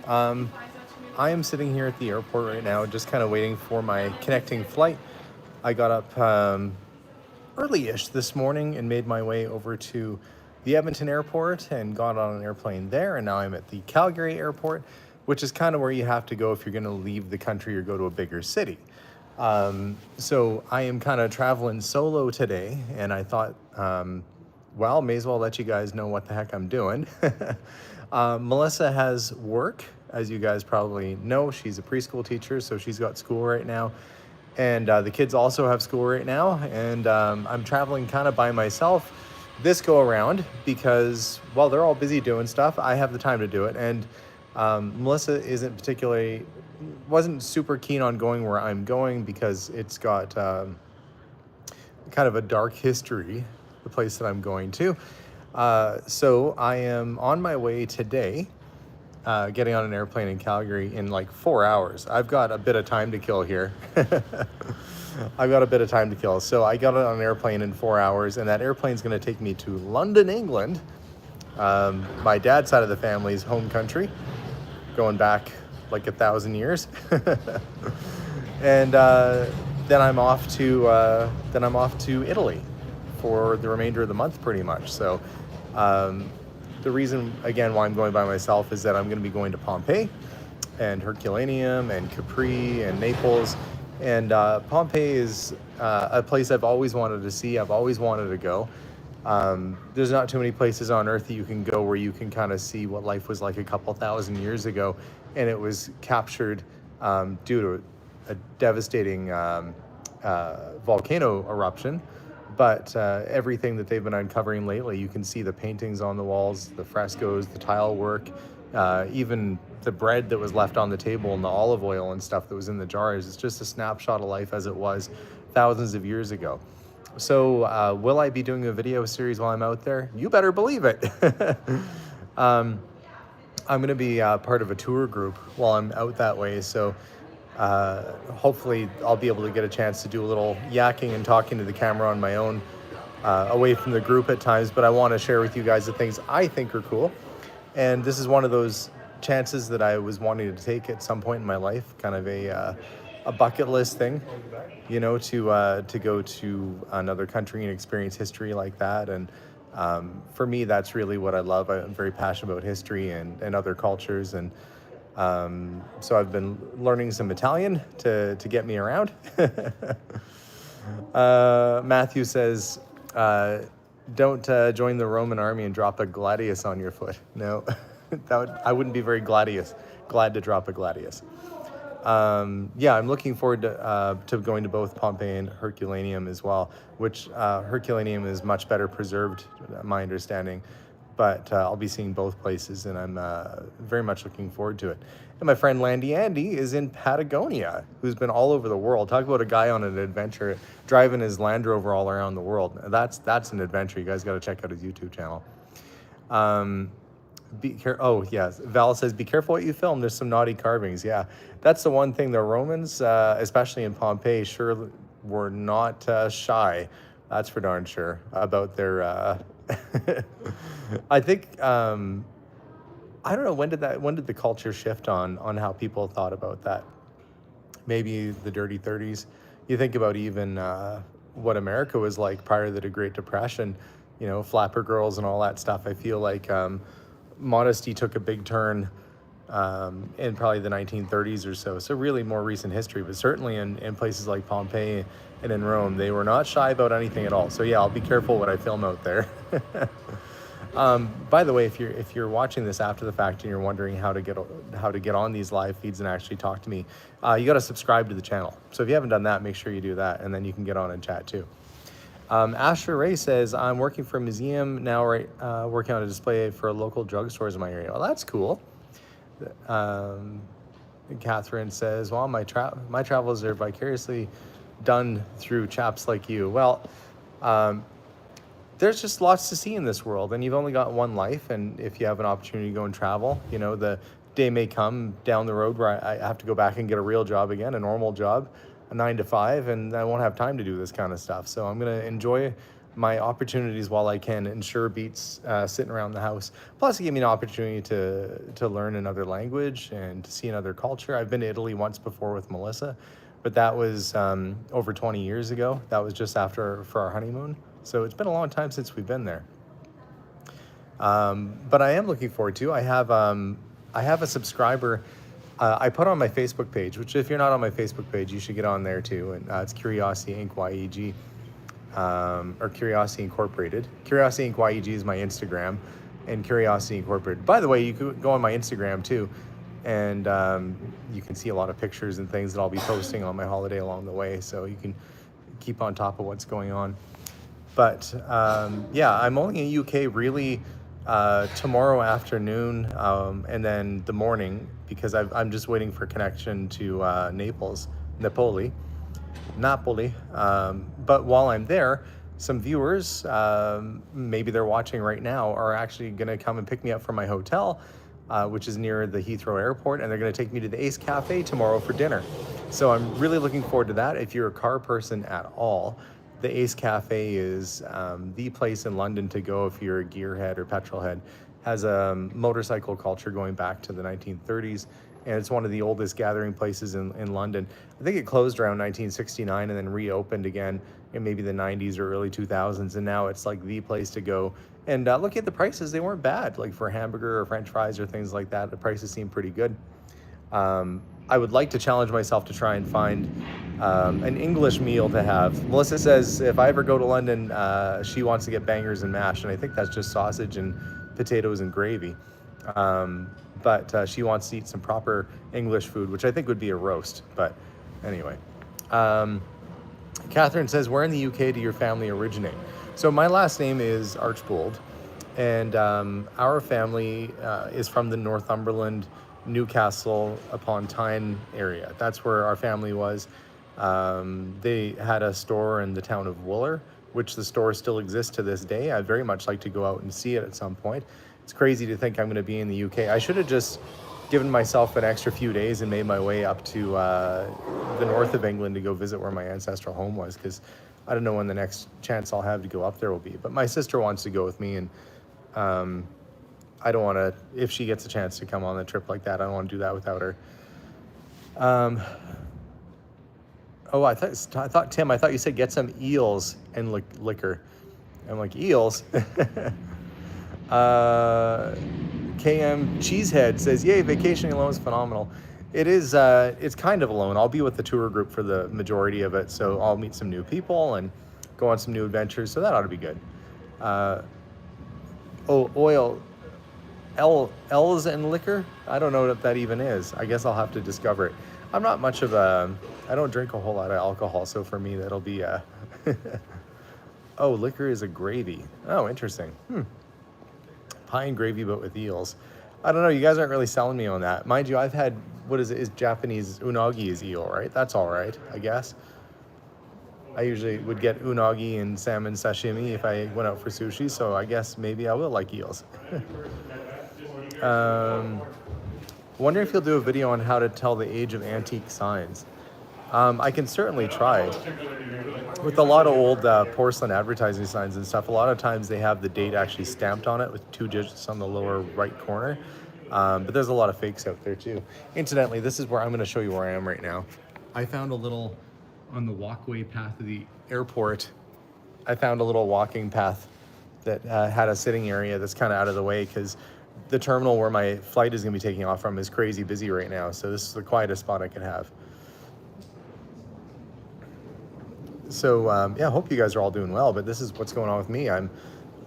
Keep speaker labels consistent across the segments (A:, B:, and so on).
A: I am sitting here at the airport right now, just kind of waiting for my connecting flight. I got up early-ish this morning and made my way over to the Edmonton airport and got on an airplane there. And now I'm at the Calgary airport, which is kind of where you have to go if you're going to leave the country or go to a bigger city. So I am kind of traveling solo today, and I thought, well, may as well let you guys know what the heck I'm doing. Melissa has work, as you guys probably know. She's a preschool teacher, so she's got school right now. And the kids also have school right now. And I'm traveling kind of by myself this go around because, while they're all busy doing stuff, I have the time to do it. And Melissa wasn't super keen on going where I'm going because it's got kind of a dark history, the place that I'm going to. So I am on my way today, getting on an airplane in Calgary in like 4 hours. I've got a bit of time to kill here. I've got a bit of time to kill. So I got on an airplane in 4 hours, and that airplane's going to take me to London, England, my dad's side of the family's home country, going back like 1,000 years. And then I'm off to Italy for the remainder of the month, pretty much. So the reason, again, why I'm going by myself is that I'm going to be going to Pompeii and Herculaneum and Capri and Naples. And Pompeii is a place I've always wanted to see. I've always wanted to go. There's not too many places on Earth that you can go where you can kind of see what life was like a couple thousand years ago. And it was captured due to a devastating volcano eruption. But everything that they've been uncovering lately, you can see the paintings on the walls, the frescoes, the tile work, even the bread that was left on the table and the olive oil and stuff that was in the jars. It's just a snapshot of life as it was thousands of years ago. So will I be doing a video series while I'm out there? You better believe it. I'm going to be part of a tour group while I'm out that way. So hopefully I'll be able to get a chance to do a little yakking and talking to the camera on my own, away from the group at times, but I want to share with you guys the things I think are cool. And this is one of those chances that I was wanting to take at some point in my life, kind of a bucket list thing, you know, to go to another country and experience history like that. And for me, that's really what I love. I'm very passionate about history and other cultures. And so I've been learning some Italian to get me around. Matthew says, don't join the Roman army and drop a gladius on your foot. No, I wouldn't be very glad to drop a gladius. Yeah, I'm looking forward to going to both Pompeii and Herculaneum as well, which Herculaneum is much better preserved, my understanding. But I'll be seeing both places, and I'm very much looking forward to it. And my friend Landy Andy is in Patagonia, who's been all over the world. Talk about a guy on an adventure, driving his Land Rover all around the world. That's an adventure. You guys got to check out his YouTube channel. Oh, yes. Val says, be careful what you film. There's some naughty carvings. Yeah, that's the one thing. The Romans, especially in Pompeii, sure were not shy. That's for darn sure about their... I think, I don't know, when did the culture shift on how people thought about that? Maybe the dirty 30s. You think about even what America was like prior to the Great Depression, you know, flapper girls and all that stuff. I feel like modesty took a big turn in probably the 1930s or so. So really more recent history, but certainly in places like Pompeii and in Rome, they were not shy about anything at all. So yeah, I'll be careful what I film out there. By the way, if you're watching this after the fact and you're wondering how to get on these live feeds and actually talk to me, you got to subscribe to the channel. So if you haven't done that, make sure you do that, and then you can get on and chat too. Asher Ray says, I'm working for a museum now, working on a display for local drugstores in my area. Well, that's cool. Catherine says, well, my travels are vicariously done through chaps like you. Well, there's just lots to see in this world, and you've only got one life. And if you have an opportunity to go and travel, you know, the day may come down the road where I have to go back and get a real job again, a normal job, a 9 to 5, and I won't have time to do this kind of stuff. So I'm going to enjoy my opportunities while I can ensure beats sitting around the house. Plus, it gave me an opportunity to learn another language and to see another culture. I've been to Italy once before with Melissa, but that was over 20 years ago. That was just for our honeymoon. So it's been a long time since we've been there. But I am looking forward to. I have a subscriber. I put on my Facebook page, which if you're not on my Facebook page, you should get on there too. And it's Curiosity Inc. YEG, or Curiosity Incorporated. Curiosity Inc. YEG is my Instagram, and Curiosity Incorporated. By the way, you could go on my Instagram too, and you can see a lot of pictures and things that I'll be posting on my holiday along the way, so you can keep on top of what's going on. But yeah, I'm only in UK really tomorrow afternoon, and then the morning, because I'm just waiting for connection to Napoli. But while I'm there, some viewers, maybe they're watching right now, are actually going to come and pick me up from my hotel, which is near the Heathrow Airport, and they're going to take me to the Ace Cafe tomorrow for dinner. So I'm really looking forward to that. If you're a car person at all, the Ace Cafe is the place in London to go if you're a gearhead or petrolhead. Has a motorcycle culture going back to the 1930s, and it's one of the oldest gathering places in London. I think it closed around 1969 and then reopened again in maybe the 90s or early 2000s, and now it's like the place to go. And look at the prices, they weren't bad. Like for a hamburger or French fries or things like that, the prices seem pretty good. I would like to challenge myself to try and find an English meal to have. Melissa says if I ever go to London, she wants to get bangers and mash, and I think that's just sausage and potatoes and gravy. But she wants to eat some proper English food, which I think would be a roast. But anyway, Catherine says, where in the UK do your family originate? So my last name is Archbold, and our family is from the Northumberland, Newcastle upon Tyne area. That's where our family was. They had a store in the town of Wooler, which the store still exists to this day. I'd very much like to go out and see it at some point. It's crazy to think I'm going to be in the UK. I should have just given myself an extra few days and made my way up to the north of England to go visit where my ancestral home was, because I don't know when the next chance I'll have to go up there will be. But my sister wants to go with me, and I don't want to, if she gets a chance to come on a trip like that, I don't want to do that without her. Oh, I thought, Tim, I thought you said get some eels and liquor. I'm like, eels? KM Cheesehead says, yay, vacationing alone is phenomenal. It is, it's kind of alone. I'll be with the tour group for the majority of it, so I'll meet some new people and go on some new adventures, so that ought to be good. L's and liquor? I don't know what that even is. I guess I'll have to discover it. I'm not much of a, I don't drink a whole lot of alcohol, so for me that'll be oh, liquor is a gravy. Oh, interesting. Pie and gravy, but with eels. I don't know, you guys aren't really selling me on that. Mind you, I've had, what is it, is Japanese unagi is eel, right? That's all right, I guess. I usually would get unagi and salmon sashimi if I went out for sushi, so I guess maybe I will like eels. Wonder if you'll do a video on how to tell the age of antique signs. I can certainly try. With a lot of old porcelain advertising signs and stuff, a lot of times they have the date actually stamped on it with 2 digits on the lower right corner. But there's a lot of fakes out there too. Incidentally, this is where I'm going to show you where I am right now. I found a little, on the walkway path of the airport, I found a little walking path that had a sitting area that's kind of out of the way, because the terminal where my flight is going to be taking off from is crazy busy right now. So this is the quietest spot I could have. So yeah, I hope you guys are all doing well, but this is what's going on with me. I'm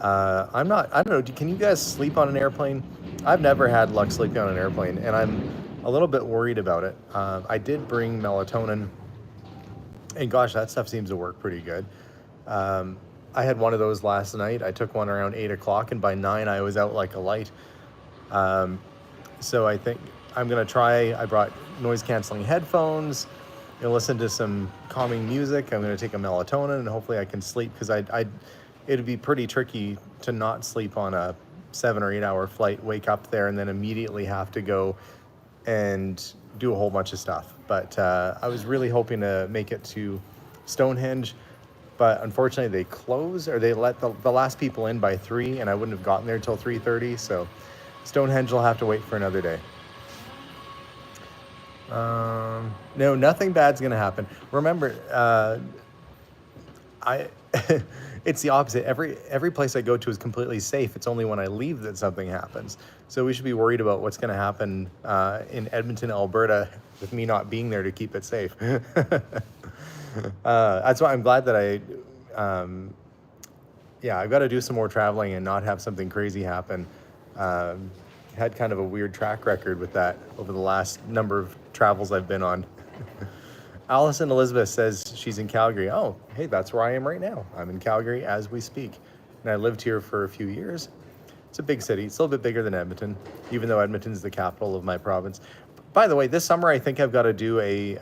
A: not, I don't know, can you guys sleep on an airplane? I've never had luck sleeping on an airplane, and I'm a little bit worried about it. I did bring melatonin, and gosh, that stuff seems to work pretty good. I had one of those last night. I took one around 8 o'clock, and by 9 I was out like a light. So I think I'm gonna try, I brought noise canceling headphones, listen to some calming music. I'm gonna take a melatonin, and hopefully I can sleep, because it'd be pretty tricky to not sleep on a 7 or 8 hour flight, wake up there, and then immediately have to go and do a whole bunch of stuff. But I was really hoping to make it to Stonehenge. but unfortunately they close, or they let the last people in by 3, and I wouldn't have gotten there till 3:30. So Stonehenge will have to wait for another day. No, nothing bad's gonna happen. Remember, I it's the opposite. Every place I go to is completely safe. It's only when I leave that something happens. So we should be worried about what's going to happen in Edmonton, Alberta, with me not being there to keep it safe. That's why I'm glad that I've got to do some more traveling and not have something crazy happen. Had kind of a weird track record with that over the last number of travels I've been on. Allison Elizabeth says she's in Calgary. Oh, hey, that's where I am right now. I'm in Calgary as we speak. And I lived here for a few years. It's a big city. It's a little bit bigger than Edmonton, even though Edmonton's the capital of my province. By the way, this summer I think I've got to do a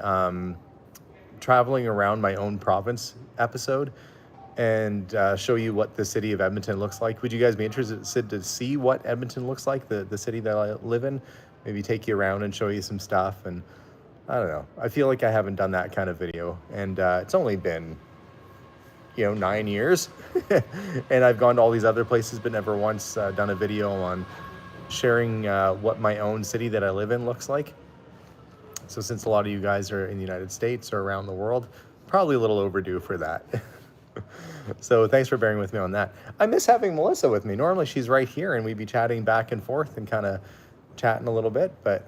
A: traveling around my own province episode and show you what the city of Edmonton looks like. Would you guys be interested to see what Edmonton looks like, the city that I live in? Maybe take you around and show you some stuff. And I don't know. I feel like I haven't done that kind of video, and it's only been, 9 years, and I've gone to all these other places, but never once done a video on sharing what my own city that I live in looks like. So since a lot of you guys are in the United States or around the world, probably a little overdue for that. So thanks for bearing with me on that. I miss having Melissa with me. Normally she's right here, and we'd be chatting back and forth and kind of chatting a little bit, but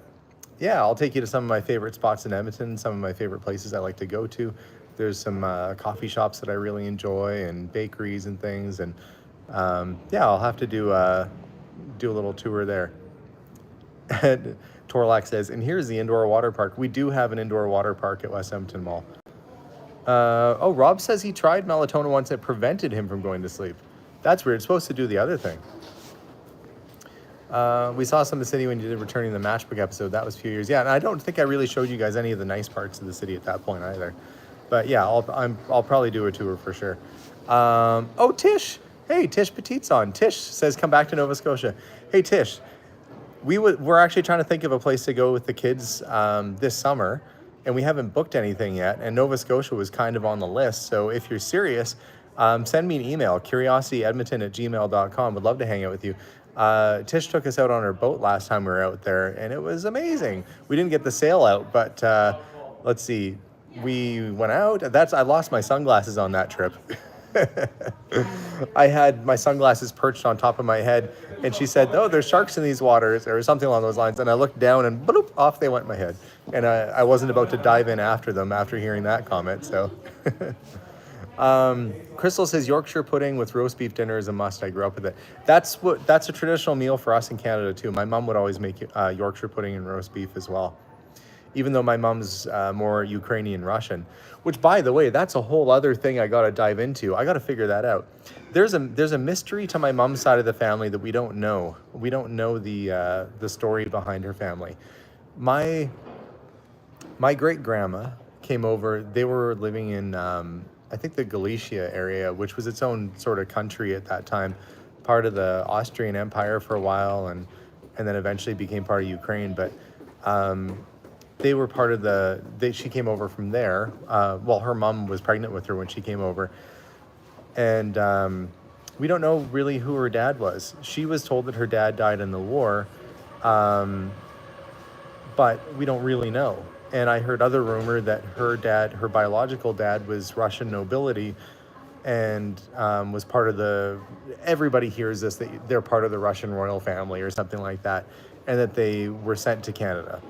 A: yeah, I'll take you to some of my favorite spots in Edmonton, some of my favorite places I like to go to. There's some coffee shops that I really enjoy, and bakeries and things. And I'll have to do a little tour there. And Torlac says, and here's the indoor water park. We do have an indoor water park at West Edmonton Mall. Rob says he tried melatonin once. It prevented him from going to sleep. That's weird. It's supposed to do the other thing. We saw some of the city when you did Returning the Matchbook episode. That was a few years. Yeah, and I don't think I really showed you guys any of the nice parts of the city at that point either. But yeah, I'll probably do a tour for sure. Tish. Hey, Tish Petite's on. Tish says, come back to Nova Scotia. Hey, Tish, we're actually trying to think of a place to go with the kids this summer, and we haven't booked anything yet, and Nova Scotia was kind of on the list. So if you're serious, send me an email, curiosityedmonton@gmail.com. Would love to hang out with you. Tish took us out on her boat last time we were out there, and it was amazing. We didn't get the sail out, but let's see. We went out. I lost my sunglasses on that trip. I had my sunglasses perched on top of my head, and she said, "Oh, there's sharks in these waters," or something along those lines. And I looked down, and bloop, off they went in my head. And I wasn't about to dive in after them after hearing that comment. So. Crystal says Yorkshire pudding with roast beef dinner is a must. I grew up with it. That's a traditional meal for us in Canada too. My mom would always make Yorkshire pudding and roast beef as well. Even though my mom's more Ukrainian Russian, which by the way, that's a whole other thing I got to dive into. I got to figure that out. There's a mystery to my mom's side of the family that we don't know. We don't know the story behind her family. My great grandma came over. They were living in I think the Galicia area, which was its own sort of country at that time, part of the Austrian Empire for a while, and then eventually became part of Ukraine. But they were part of she came over from there. Her mom was pregnant with her when she came over. And we don't know really who her dad was. She was told that her dad died in the war, but we don't really know. And I heard other rumor that her biological dad was Russian nobility, and was part of everybody hears this, that they're part of the Russian royal family or something like that, and that they were sent to Canada.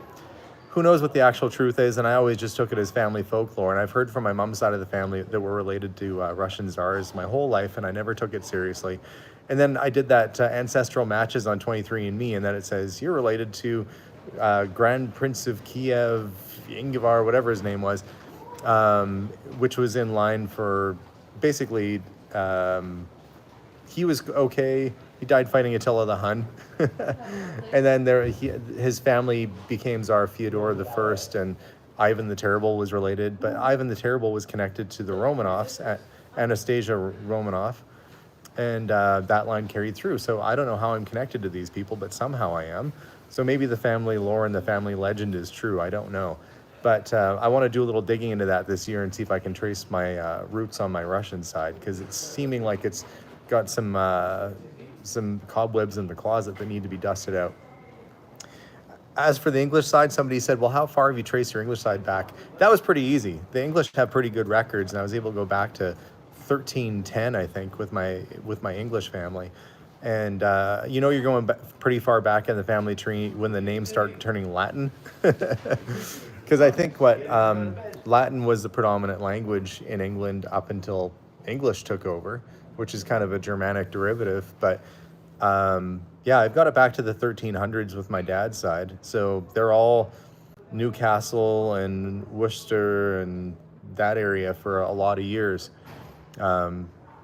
A: Who knows what the actual truth is, and I always just took it as family folklore. And I've heard from my mom's side of the family that we're related to Russian czars my whole life, and I never took it seriously. And then I did that ancestral matches on 23andMe, and then it says, you're related to Grand Prince of Kiev, Ingvar, whatever his name was, which was in line for basically, he was okay. He died fighting Attila the Hun. And then his family became Tsar Fyodor the First, and Ivan the Terrible was related. But Ivan the Terrible was connected to the Romanovs, Anastasia Romanov, and that line carried through. So I don't know how I'm connected to these people, but somehow I am. So maybe the family lore and the family legend is true. I don't know. But I want to do a little digging into that this year and see if I can trace my roots on my Russian side, because it's seeming like it's got some cobwebs in the closet that need to be dusted out. As for the English side, somebody said, well, how far have you traced your English side back? That was pretty easy. The English have pretty good records, and I was able to go back to 1310, I think, with my English family. And you're going pretty far back in the family tree when the names start turning Latin. Because I think Latin was the predominant language in England up until English took over, which is kind of a Germanic derivative. But I've got it back to the 1300s with my dad's side. So they're all Newcastle and Worcester and that area for a lot of years.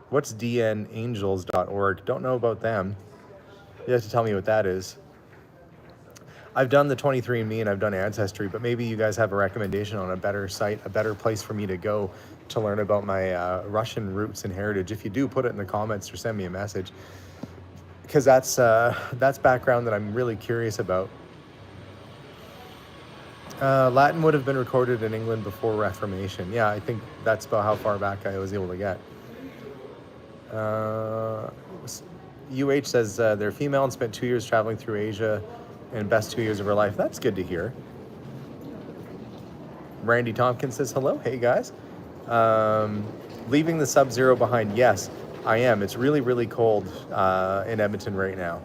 A: What's dnangels.org? Don't know about them. You have to tell me what that is. I've done the 23andMe and I've done Ancestry, but maybe you guys have a recommendation on a better site, a better place for me to go to learn about my Russian roots and heritage. If you do, put it in the comments or send me a message, because that's background that I'm really curious about. Latin would have been recorded in England before Reformation. Yeah, I think that's about how far back I was able to get. UH says they're female and spent 2 years traveling through Asia and best 2 years of her life. That's good to hear. Randy Tompkins says hello. Hey guys. Leaving the sub-zero behind. Yes, I am. It's really, really cold in Edmonton right now.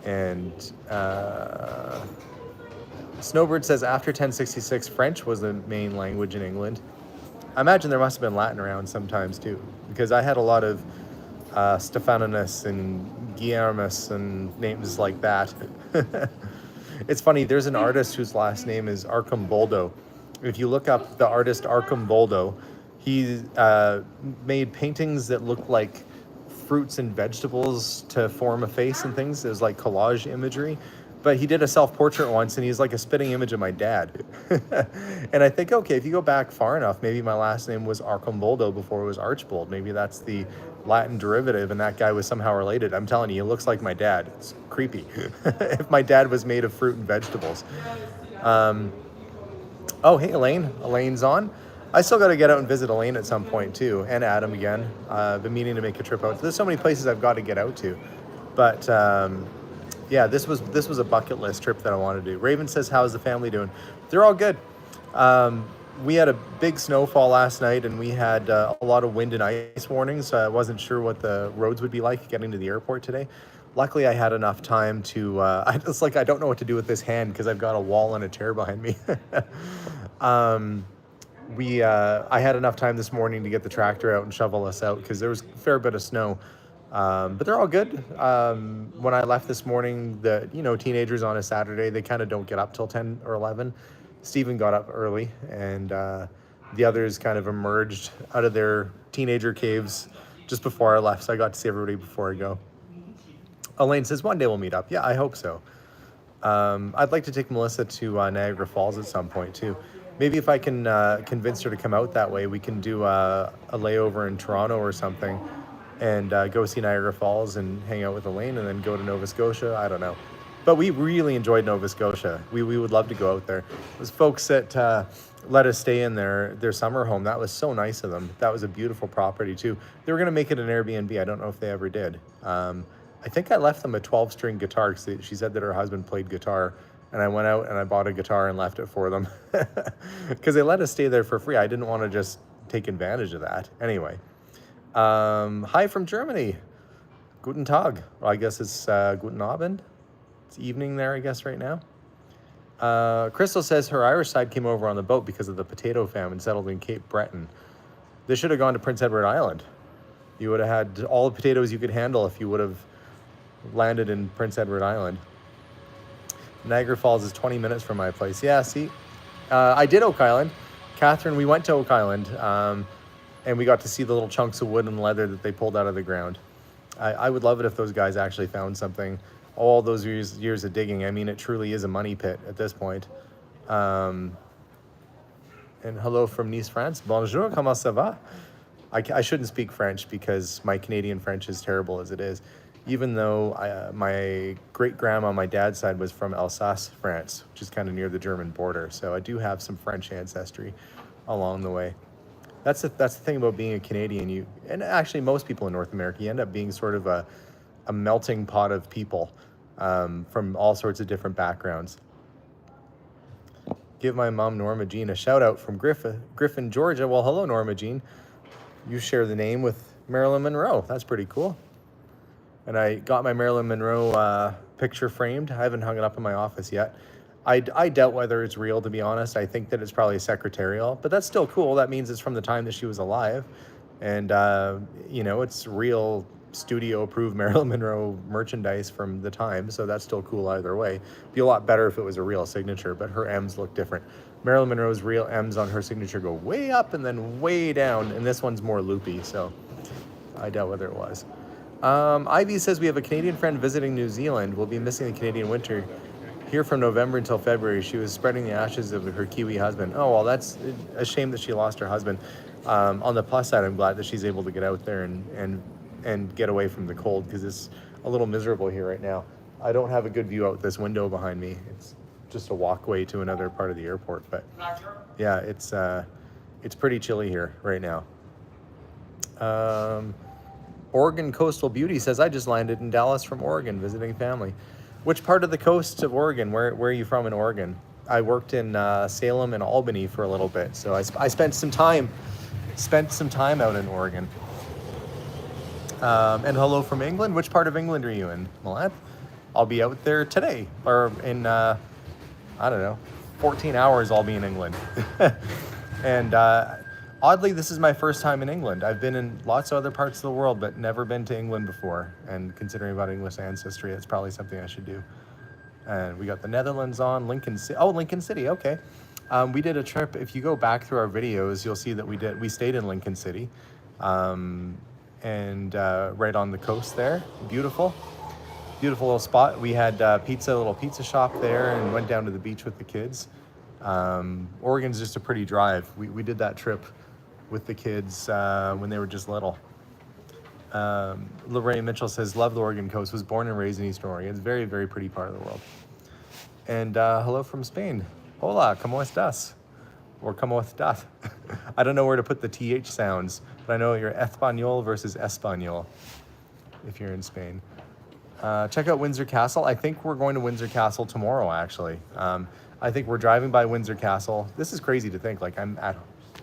A: And Snowbird says after 1066, French was the main language in England. I imagine there must have been Latin around sometimes too, because I had a lot of Stephaninus and Guillermus and names like that. It's funny, there's an artist whose last name is Arcamboldo. If you look up the artist Arcamboldo, he made paintings that look like fruits and vegetables to form a face and things. It was like collage imagery. But he did a self-portrait once, and he's like a spitting image of my dad. And I think, okay, if you go back far enough, maybe my last name was Arcamboldo before it was Archbold. Maybe that's the Latin derivative, and that guy was somehow related. I'm telling you, he looks like my dad. It's creepy. If my dad was made of fruit and vegetables. Oh, hey, Elaine. Elaine's on. I still got to get out and visit Elaine at some point, too, and Adam again. I've been meaning to make a trip out. There's so many places I've got to get out to. But... yeah, this was a bucket list trip that I wanted to do. Raven says, how's the family doing? They're all good. We had a big snowfall last night, and we had a lot of wind and ice warnings, so I wasn't sure what the roads would be like getting to the airport today. Luckily, I had enough time to... I don't know what to do with this hand because I've got a wall and a chair behind me. I had enough time this morning to get the tractor out and shovel us out because there was a fair bit of snow. But they're all good. When I left this morning, teenagers on a Saturday, they kind of don't get up till 10 or 11. Stephen got up early, and the others kind of emerged out of their teenager caves just before I left, so I got to see everybody before I go. Elaine says, one day we'll meet up. Yeah, I hope so. I'd like to take Melissa to Niagara Falls at some point, too. Maybe if I can convince her to come out that way, we can do a layover in Toronto or something, and go see Niagara Falls and hang out with Elaine and then go to Nova Scotia. I don't know. But we really enjoyed Nova Scotia. We would love to go out there. Those folks that let us stay in their summer home, that was so nice of them. That was a beautiful property too. They were going to make it an Airbnb. I don't know if they ever did. I think I left them a 12-string guitar because she said that her husband played guitar. And I went out and I bought a guitar and left it for them because they let us stay there for free. I didn't want to just take advantage of that. Anyway. Hi from Germany. Guten Tag. Well, I guess it's Guten Abend. It's evening there, I guess, right now. Crystal says her Irish side came over on the boat because of the potato famine, settled in Cape Breton. They should have gone to Prince Edward Island. You would have had all the potatoes you could handle if you would have landed in Prince Edward Island. Niagara Falls is 20 minutes from my place. Yeah, see? I did Oak Island. Catherine, we went to Oak Island. And we got to see the little chunks of wood and leather that they pulled out of the ground. I would love it if those guys actually found something. All those years of digging, I mean, it truly is a money pit at this point. And hello from Nice, France. Bonjour, comment ça va? I shouldn't speak French because my Canadian French is terrible as it is. even though my great-grandma on my dad's side was from Alsace, France, which is kind of near the German border. So I do have some French ancestry along the way. That's the thing about being a Canadian. And actually most people in North America, you end up being sort of a melting pot of people from all sorts of different backgrounds. Give my mom, Norma Jean, a shout out from Griffin, Georgia. Well, hello, Norma Jean. You share the name with Marilyn Monroe. That's pretty cool. And I got my Marilyn Monroe picture framed. I haven't hung it up in my office yet. I doubt whether it's real, to be honest. I think that it's probably secretarial, but that's still cool. That means it's from the time that she was alive. And, you know, it's real studio approved Marilyn Monroe merchandise from the time. So that's still cool either way. It'd be a lot better if it was a real signature, but her M's look different. Marilyn Monroe's real M's on her signature go way up and then way down. And this one's more loopy. So I doubt whether it was. Ivy says we have a Canadian friend visiting New Zealand. We'll be missing the Canadian winter. Here from November until February, she was spreading the ashes of her Kiwi husband. Oh, well, that's a shame that she lost her husband. On the plus side, I'm glad that she's able to get out there and get away from the cold, because it's a little miserable here right now. I don't have a good view out this window behind me. It's just a walkway to another part of the airport. But yeah, it's pretty chilly here right now. Oregon Coastal Beauty says, I just landed in Dallas from Oregon visiting family. Which part of the coast of Oregon? Where are you from in Oregon? I worked in Salem and Albany for a little bit, so I spent some time out in Oregon. And hello from England. Which part of England are you in, Milan? I'll be out there today, or in I don't know, 14 hours. I'll be in England. And oddly, this is my first time in England. I've been in lots of other parts of the world, but never been to England before. And considering about English ancestry, it's probably something I should do. And we got the Netherlands on, Lincoln City. Oh, Lincoln City, okay. We did a trip. If you go back through our videos, you'll see that we stayed in Lincoln City. And right on the coast there. Beautiful little spot. We had a little pizza shop there, and went down to the beach with the kids. Oregon's just a pretty drive. We did that trip with the kids when they were just little. Lorraine Mitchell says, love the Oregon coast, was born and raised in Eastern Oregon. It's a very, very pretty part of the world. And hello from Spain. Hola, ¿cómo estás? Or ¿cómo estás? I don't know where to put the TH sounds, but I know you're Español versus Español if you're in Spain. Check out Windsor Castle. I think we're going to Windsor Castle tomorrow, actually. I think we're driving by Windsor Castle. This is crazy to think, like I'm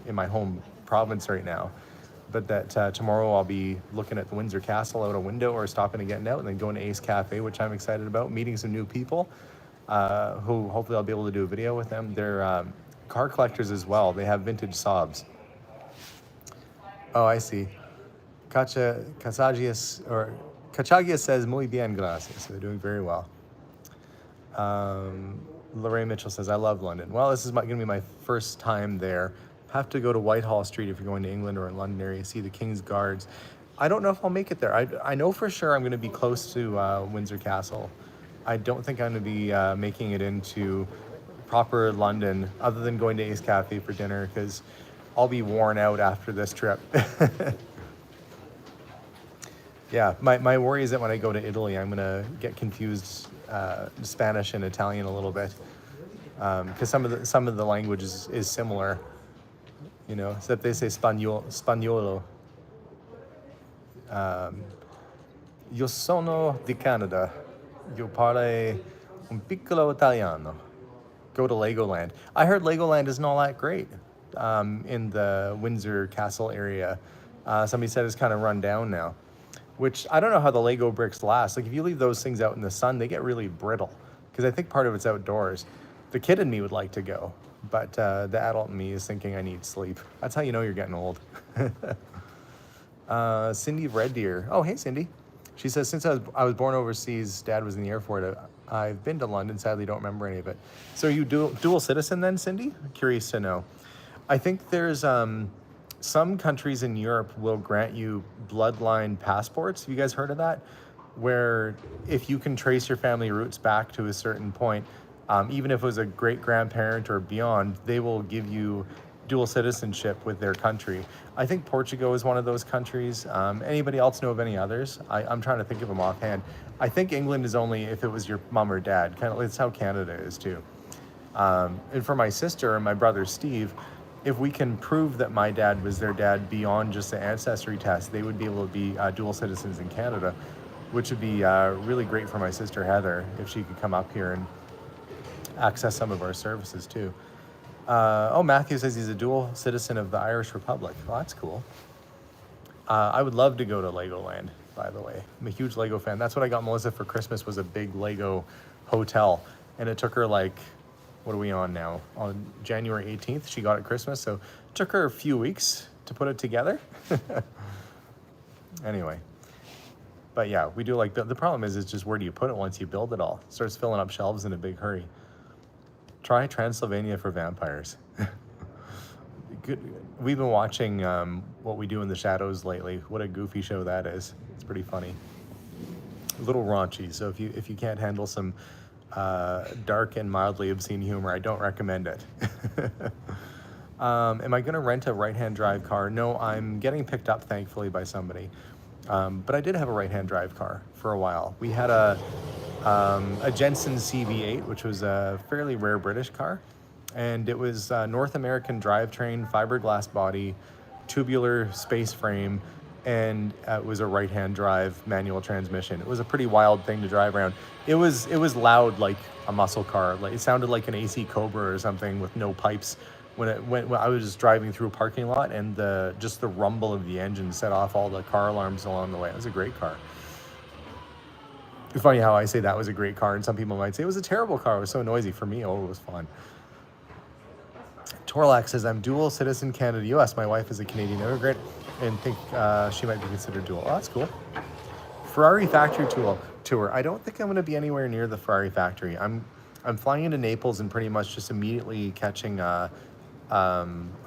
A: in my home province right now, but that tomorrow I'll be looking at the Windsor Castle out a window, or stopping and getting out, and then going to Ace Cafe, which I'm excited about, meeting some new people who hopefully I'll be able to do a video with them. They're car collectors as well. They have vintage Saabs. Oh, I see. Cachagias says, muy bien, gracias. So they're doing very well. Lorraine Mitchell says, I love London. Well, this is going to be my first time there. Have to go to Whitehall Street if you're going to England or in London area, see the King's Guards. I don't know if I'll make it there. I know for sure I'm going to be close to Windsor Castle. I don't think I'm going to be making it into proper London, other than going to Ace Cafe for dinner, because I'll be worn out after this trip. Yeah, my worry is that when I go to Italy, I'm going to get confused Spanish and Italian a little bit, because some of the language is similar, you know, except they say spagnolo. Io sono di Canada. Io parlo un piccolo italiano. Go to Legoland. I heard Legoland isn't all that great in the Windsor Castle area. Somebody said it's kind of run down now, which I don't know how the Lego bricks last. Like if you leave those things out in the sun, they get really brittle, because I think part of it's outdoors. The kid in me would like to go, but the adult in me is thinking I need sleep. That's how you know you're getting old. Cindy Red Deer. Oh, hey, Cindy. She says, since I was born overseas, Dad was in the Air Force. I've been to London, sadly don't remember any of it. So are you dual citizen then, Cindy? Curious to know. I think there's some countries in Europe will grant you bloodline passports. Have you guys heard of that? Where if you can trace your family roots back to a certain point, even if it was a great grandparent or beyond, they will give you dual citizenship with their country. I think Portugal is one of those countries. Anybody else know of any others? I'm trying to think of them offhand. I think England is only if it was your mom or dad. Kind of, it's how Canada is too. And for my sister and my brother Steve, if we can prove that my dad was their dad beyond just the ancestry test, they would be able to be dual citizens in Canada, which would be really great for my sister Heather if she could come up here and access some of our services too. Oh, Matthew says he's a dual citizen of the Irish Republic. Well, that's cool. I would love to go to Legoland, by the way. I'm a huge Lego fan. That's what I got Melissa for Christmas, was a big Lego hotel. And it took her like, what are we on now? On January 18th, she got it Christmas. So it took her a few weeks to put it together. Anyway. But yeah, we do like, the problem is just where do you put it once you build it all? It starts filling up shelves in a big hurry. Try Transylvania for vampires. Good. We've been watching What We Do in the Shadows lately. What a goofy show that is. It's pretty funny. A little raunchy, so if you can't handle some dark and mildly obscene humor, I don't recommend it. Am I going to rent a right-hand drive car? No, I'm getting picked up, thankfully, by somebody. But I did have a right-hand drive car for a while. We had a Jensen CV8, which was a fairly rare British car. And it was North American drivetrain, fiberglass body, tubular space frame, and it was a right-hand drive manual transmission. It was a pretty wild thing to drive around. It was loud like a muscle car. Like it sounded like an AC Cobra or something with no pipes. When I was just driving through a parking lot, and just the rumble of the engine set off all the car alarms along the way. It was a great car. It's funny how I say that was a great car, and some people might say it was a terrible car. It was so noisy. For me, oh, it was fun. Torlac says, I'm dual citizen Canada, US. My wife is a Canadian immigrant and think she might be considered dual. Oh, that's cool. Ferrari factory tour. I don't think I'm going to be anywhere near the Ferrari factory. I'm flying into Naples and pretty much just immediately catching a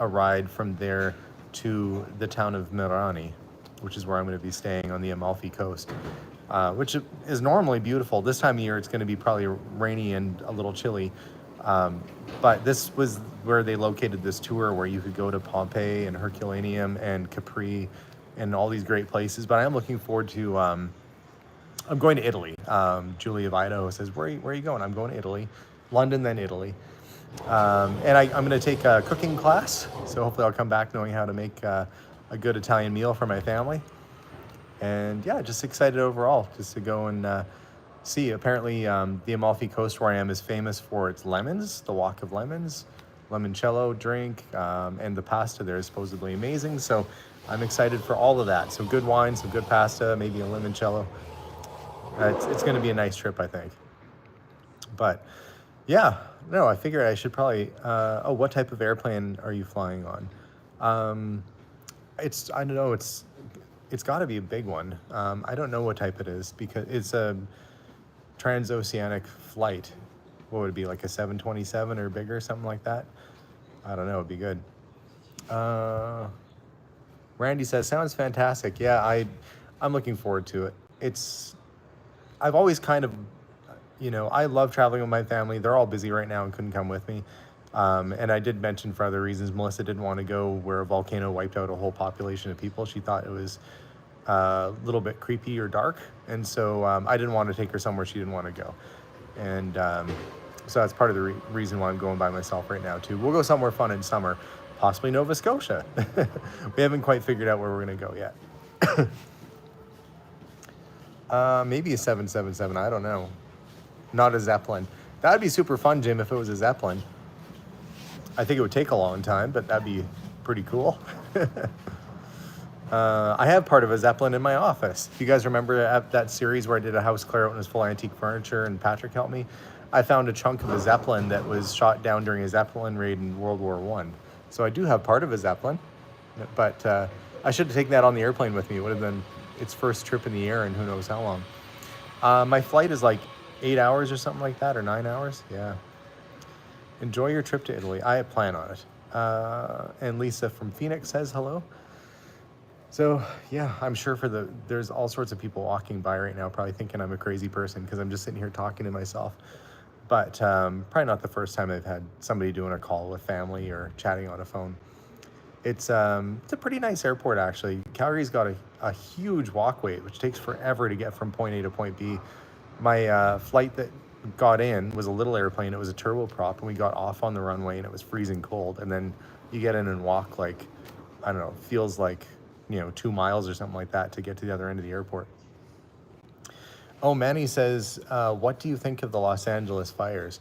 A: ride from there to the town of Merani, which is where I'm going to be staying on the Amalfi Coast, which is normally beautiful. This time of year, it's going to be probably rainy and a little chilly. But this was where they located this tour where you could go to Pompeii and Herculaneum and Capri and all these great places. But I am looking forward to, I'm going to Italy. Julie of Idaho says, where are you going? I'm going to Italy, London, then Italy. And I'm going to take a cooking class. So hopefully I'll come back knowing how to make a good Italian meal for my family. And yeah, just excited overall just to go and see. Apparently the Amalfi Coast where I am is famous for its lemons, the walk of lemons, limoncello drink, and the pasta there is supposedly amazing. So I'm excited for all of that. Some good wine, some good pasta, maybe a limoncello. It's going to be a nice trip, I think. But yeah, no, I figured I should probably, what type of airplane are you flying on? I don't know, it's got to be a big one. I don't know what type it is because it's a transoceanic flight. What would it be, like a 727 or bigger, something like that? I don't know, it'd be good. Randy says, sounds fantastic. Yeah, I'm looking forward to it. I've always kind of, I love traveling with my family. They're all busy right now and couldn't come with me. And I did mention for other reasons, Melissa didn't want to go where a volcano wiped out a whole population of people. She thought it was a little bit creepy or dark. And so I didn't want to take her somewhere she didn't want to go. And so that's part of the reason why I'm going by myself right now too. We'll go somewhere fun in summer, possibly Nova Scotia. We haven't quite figured out where we're going to go yet. Maybe a 777, I don't know. Not a Zeppelin. That'd be super fun, Jim, if it was a Zeppelin. I think it would take a long time, but that'd be pretty cool. I have part of a Zeppelin in my office. If you guys remember that series where I did a house clear out and it was full antique furniture and Patrick helped me, I found a chunk of a Zeppelin that was shot down during a Zeppelin raid in World War I. So I do have part of a Zeppelin, but I should have taken that on the airplane with me. It would have been its first trip in the air in who knows how long. My flight is like 8 hours or something like that, or 9 hours. Yeah. Enjoy your trip to Italy. I plan on it. And Lisa from Phoenix says hello. So yeah, I'm sure there's all sorts of people walking by right now probably thinking I'm a crazy person because I'm just sitting here talking to myself. But probably not the first time I've had somebody doing a call with family or chatting on a phone. It's a pretty nice airport, actually. Calgary's got a huge walkway, which takes forever to get from point A to point B. My flight that got in was a little airplane. It was a turboprop, and we got off on the runway, and it was freezing cold. And then you get in and walk like, I don't know, feels like, 2 miles or something like that to get to the other end of the airport. Oh, Manny says, what do you think of the Los Angeles fires?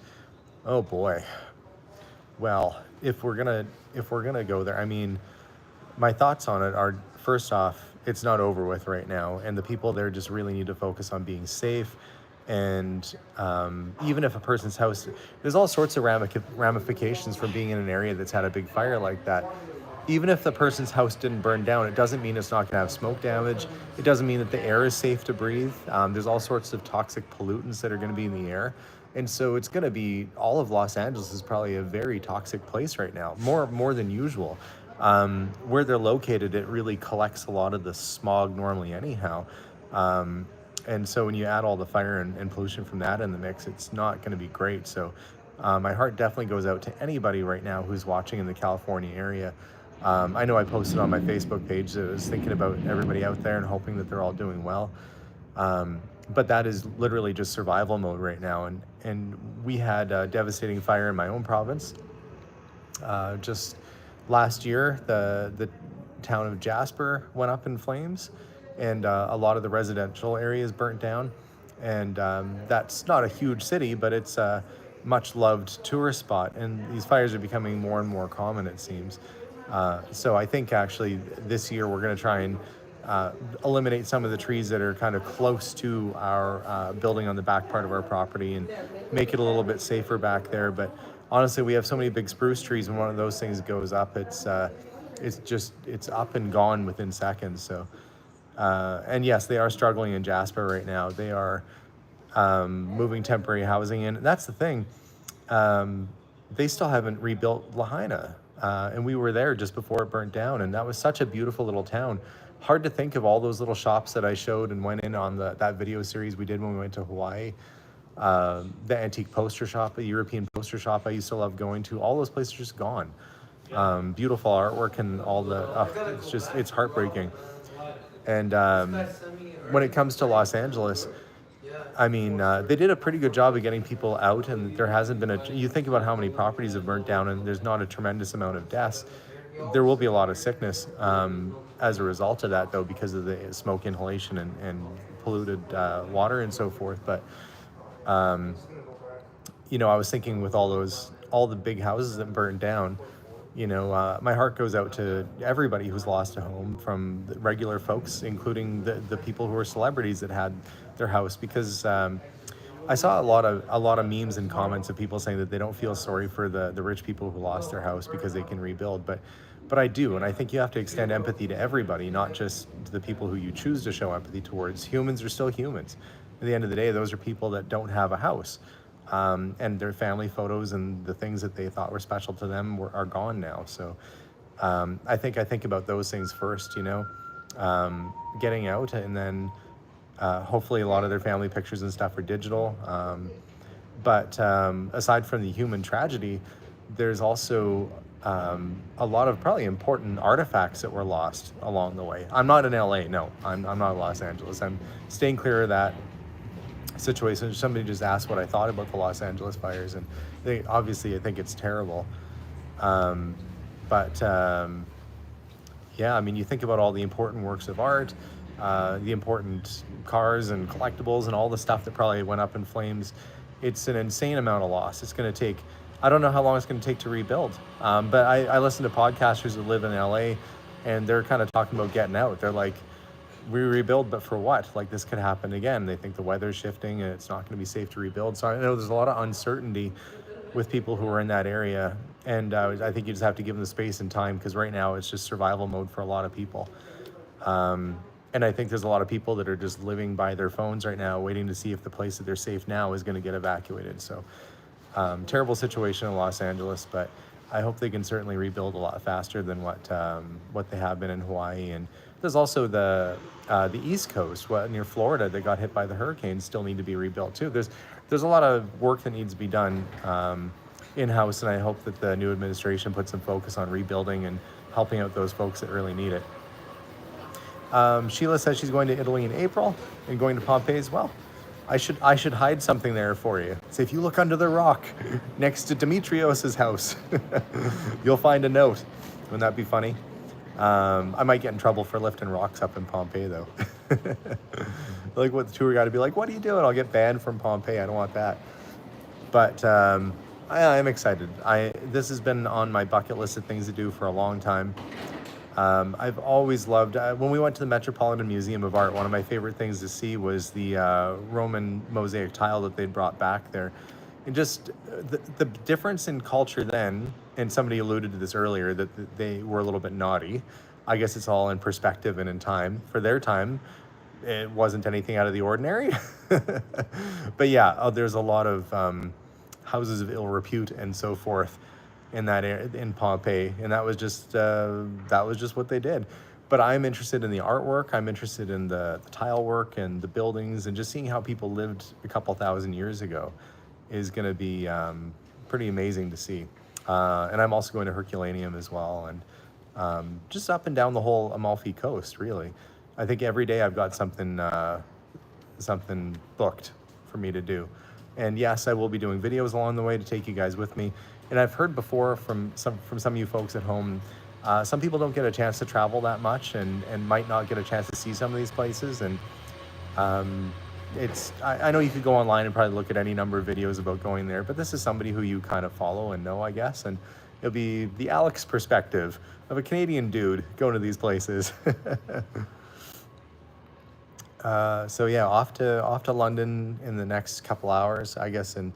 A: Oh boy. Well, if we're gonna go there, I mean, my thoughts on it are, first off, it's not over with right now, and the people there just really need to focus on being safe. And even if a person's house, there's all sorts of ramifications from being in an area that's had a big fire like that. Even if the person's house didn't burn down, it doesn't mean it's not going to have smoke damage. It doesn't mean that the air is safe to breathe. There's all sorts of toxic pollutants that are going to be in the air. And so it's going to be, all of Los Angeles is probably a very toxic place right now, more than usual. Where they're located, it really collects a lot of the smog normally anyhow. And so when you add all the fire and pollution from that in the mix, it's not going to be great. So my heart definitely goes out to anybody right now who's watching in the California area. I know I posted on my Facebook page that I was thinking about everybody out there and hoping that they're all doing well. But that is literally just survival mode right now. And we had a devastating fire in my own province. Just last year, the town of Jasper went up in flames, and a lot of the residential areas burnt down. And that's not a huge city, but it's a much loved tourist spot. And these fires are becoming more and more common, it seems. So I think actually this year we're going to try and eliminate some of the trees that are kind of close to our building on the back part of our property and make it a little bit safer back there. But honestly, we have so many big spruce trees, when one of those things goes up, it's up and gone within seconds. So and yes, they are struggling in Jasper right now. They are moving temporary housing in. That's the thing. They still haven't rebuilt Lahaina. And we were there just before it burnt down, and that was such a beautiful little town. Hard to think of all those little shops that I showed and went in on that video series we did when we went to Hawaii. The antique poster shop, the European poster shop I used to love going to, all those places are just gone. Beautiful artwork and all it's heartbreaking. And when it comes to Los Angeles, I mean, they did a pretty good job of getting people out, and there hasn't been you think about how many properties have burnt down, and there's not a tremendous amount of deaths. There will be a lot of sickness as a result of that, though, because of the smoke inhalation and polluted water and so forth. But, I was thinking with all the big houses that burned down, my heart goes out to everybody who's lost a home, from the regular folks, including the people who are celebrities that had their house, because I saw a lot of memes and comments of people saying that they don't feel sorry for the rich people who lost their house because they can rebuild, but I do, and I think you have to extend empathy to everybody, not just to the people who you choose to show empathy towards. Humans are still humans. At the end of the day, those are people that don't have a house. And their family photos and the things that they thought were special to them are gone now. So I think about those things first, getting out, and then hopefully a lot of their family pictures and stuff are digital. But aside from the human tragedy, there's also a lot of probably important artifacts that were lost along the way. I'm not in LA, no, I'm not in Los Angeles. I'm staying clear of that situation. Somebody just asked what I thought about the Los Angeles fires, and obviously I think it's terrible. Yeah, I mean, you think about all the important works of art, the important cars and collectibles and all the stuff that probably went up in flames. It's an insane amount of loss. It's going to take, I don't know how long it's going to take to rebuild. But I listen to podcasters that live in LA, and they're kind of talking about getting out. They're like, we rebuild, but for what? Like, this could happen again. They think the weather's shifting and it's not going to be safe to rebuild. So I know there's a lot of uncertainty with people who are in that area. And I think you just have to give them the space and time, because right now it's just survival mode for a lot of people. And I think there's a lot of people that are just living by their phones right now, waiting to see if the place that they're safe now is going to get evacuated. So terrible situation in Los Angeles, but I hope they can certainly rebuild a lot faster than what they have been in Hawaii. And there's also the East Coast, near Florida, that got hit by the hurricanes, still need to be rebuilt too. There's a lot of work that needs to be done in-house, and I hope that the new administration puts some focus on rebuilding and helping out those folks that really need it. Sheila says she's going to Italy in April and going to Pompeii as well. I should hide something there for you. Say, if you look under the rock next to Demetrios's house, you'll find a note. Wouldn't that be funny? I might get in trouble for lifting rocks up in Pompeii, though. Like, what the tour guide would be like, what are you doing? I'll get banned from Pompeii. I don't want that. But I am excited. This has been on my bucket list of things to do for a long time. I've always loved, when we went to the Metropolitan Museum of Art, one of my favorite things to see was the Roman mosaic tile that they'd brought back there. And just the difference in culture then, and somebody alluded to this earlier, that they were a little bit naughty. I guess it's all in perspective and in time. For their time, it wasn't anything out of the ordinary. But yeah, there's a lot of houses of ill repute and so forth in that area, in Pompeii, and that was just what they did. But I'm interested in the artwork. I'm interested in the tile work and the buildings, and just seeing how people lived a couple thousand years ago is going to be pretty amazing to see. And I'm also going to Herculaneum as well, and just up and down the whole Amalfi Coast, really. I think every day I've got something booked for me to do. And yes, I will be doing videos along the way to take you guys with me. And I've heard before from some of you folks at home, some people don't get a chance to travel that much and might not get a chance to see some of these places. And I know you could go online and probably look at any number of videos about going there, but this is somebody who you kind of follow and know, I guess. And it'll be the Alex perspective of a Canadian dude going to these places. So yeah, off to London in the next couple hours. I guess in